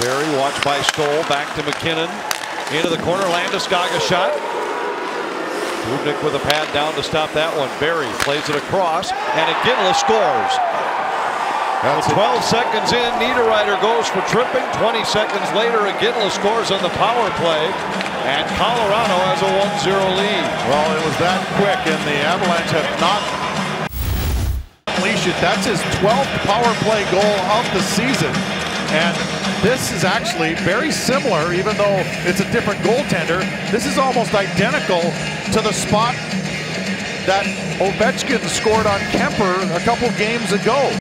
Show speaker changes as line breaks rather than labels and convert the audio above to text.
Barry watched by Stoll, back to McKinnon. Into the corner, Landeskog shot. Dubnyk with a pad down to stop that one. Barry plays it across, and Iginla scores. 12 seconds in, Niederreiter goes for tripping. 20 seconds later, Iginla scores on the power play, and Colorado has a 1-0 lead.
Well, it was that quick, and the Avalanche have not unleashed it. That's his 12th power play goal of the season, and this is actually very similar, even though it's a different goaltender. This is almost identical to the spot that Ovechkin scored on Kemper a couple games ago.